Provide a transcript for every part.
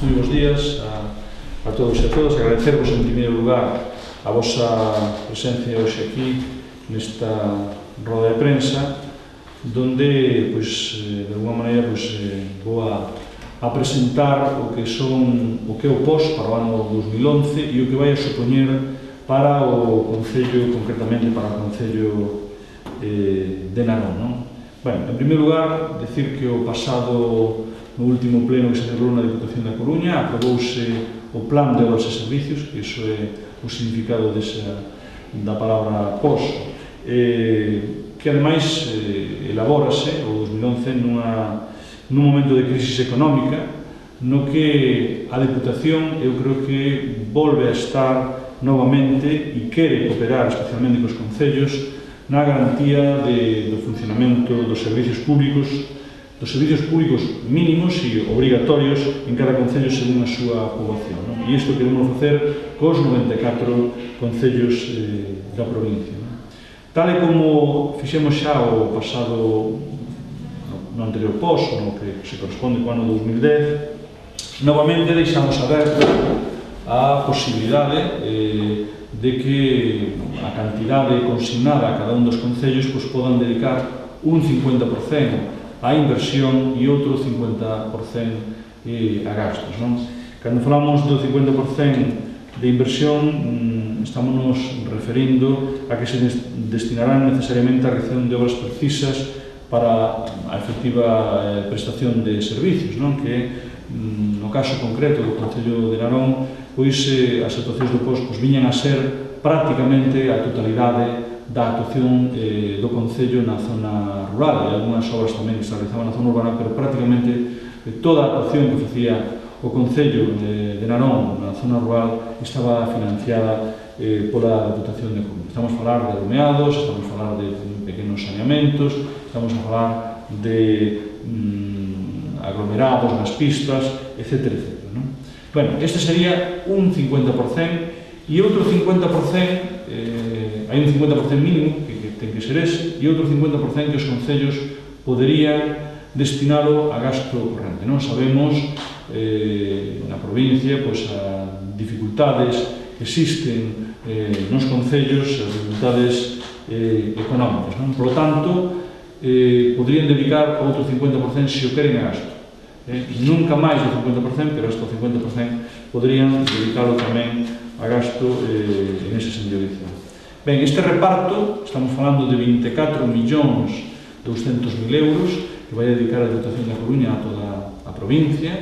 Moi bons días a todos e a todas. Agradecervos en primeiro lugar a vosa presencia hoxe aquí nesta roda de prensa donde, de alguma maneira, vou a presentar o que é o POS para o ano 2011 e o que vai a supoñer para o Concello, concretamente para o Concello de Narón. En primeiro lugar, decir que o pasado, no último pleno que se celebrou na Diputación da Coruña, aprobouse o Plan de Obras e Servicios, que iso é o significado da palabra POS, que ademais elabórase o 2011 nun momento de crisis económica no que a Diputación, eu creo que volve a estar novamente e quere cooperar especialmente cos concellos na garantía do funcionamento dos servicios públicos mínimos e obrigatorios en cada concello según a súa poboación. E isto queremos facer cos 94 concellos da provincia. Tal e como fixemos xa o pasado, no anterior POS, no que se corresponde co ano 2010, novamente deixamos aberta a posibilidade de que a cantidade consignada a cada un dos concellos podan dedicar un 50% a inversión e outro 50% a gastos. Cando falamos do 50% de inversión, estamos referindo a que se destinarán necesariamente a realización de obras precisas para a efectiva prestación de servicios, que no caso concreto do Concello de Narón, as actuacións do POS viñan a ser prácticamente a totalidade da actuación do Concello na zona rural, e algunhas obras tamén que se realizaban na zona urbana, pero prácticamente toda a actuación que facía o Concello de Narón na zona rural estaba financiada pola Diputación de Coruña. Estamos a falar de alumeados, estamos a falar de pequenos saneamentos, estamos a falar de aglomerados nas pistas, etc. Este sería un 50%, e outro 50%, hai un 50% mínimo, que ten que ser ese, e outro 50% que os concellos poderían destinalo a gasto corrente. Non sabemos na provincia as dificultades que existen nos concellos, as dificultades económicas. Por lo tanto, poderían dedicar outro 50% se o queren a gasto. Nunca máis do 50%, pero hasta o 50% poderían dedicalo tamén a gasto en ese sentido. Ben, este reparto, estamos falando de 24.200.000 euros que vai dedicar a Diputación da Coruña a toda a provincia,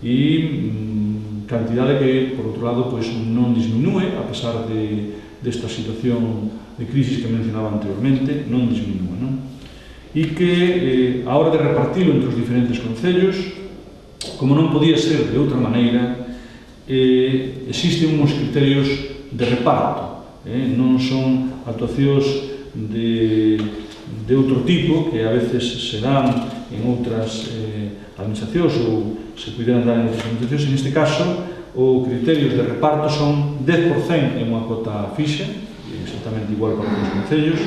e cantidade que, por outro lado, non disminúe, a pesar desta situación de crisis que mencionaba anteriormente, non disminúe. E que, a hora de repartilo entre os diferentes concellos, como non podía ser de outra maneira, existen uns criterios de reparto. Non son actuacións de outro tipo que a veces se dan en outras administracións ou se puderan dar en outras administracións. En este caso, os criterios de reparto son 10% en unha cota fixa, exactamente igual para os concellos,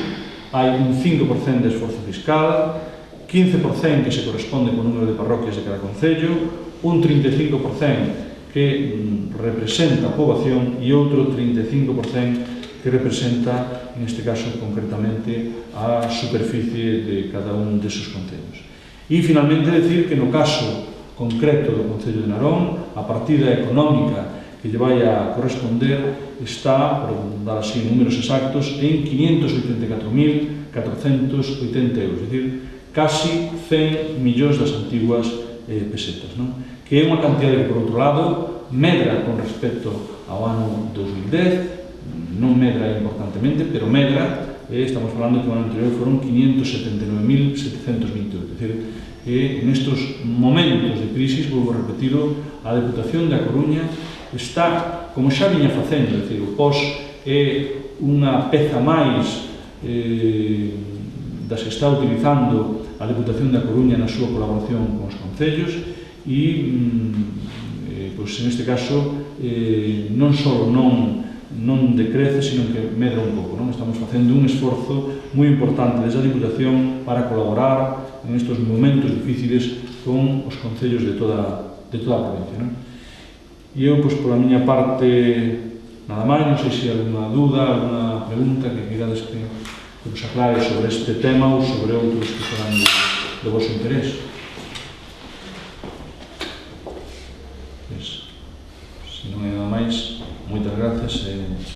hai un 5% de esforzo fiscal, 15% que se corresponde co número de parroquias de cada concello, un 35% que representa a poboación e outro 35% que representa, en este caso concretamente, a superficie de cada un desos concellos. E, finalmente, decir que no caso concreto do Concello de Narón, a partida económica que lle vai a corresponder está, por dar así números exactos, en 584.480 euros, é dicir, casi 100 millóns das antiguas pesetas, que é unha cantidade que, por outro lado, medra con respecto ao ano 2010, non medra importantemente, pero medra, estamos falando que o ano anterior foron 579.728, é dicir, nestes momentos de crisis, volvo a repetirlo, a Diputación da Coruña está, como xa viña facendo, é dicir, o POS é unha peza máis das que está utilizando a Diputación da Coruña na súa colaboración con os concellos, e, neste caso, non só non decrece, sino que medra un pouco. Estamos facendo un esforzo moi importante desde a Diputación para colaborar en estes momentos difíciles con os concellos de toda a provincia. E eu, pois, pola miña parte, nada máis, non sei se hai alguna dúda, alguna pregunta que querades que vos aclare sobre este tema ou sobre outros que serán do vosso interés. Pois, se non hai nada máis, moitas gracias.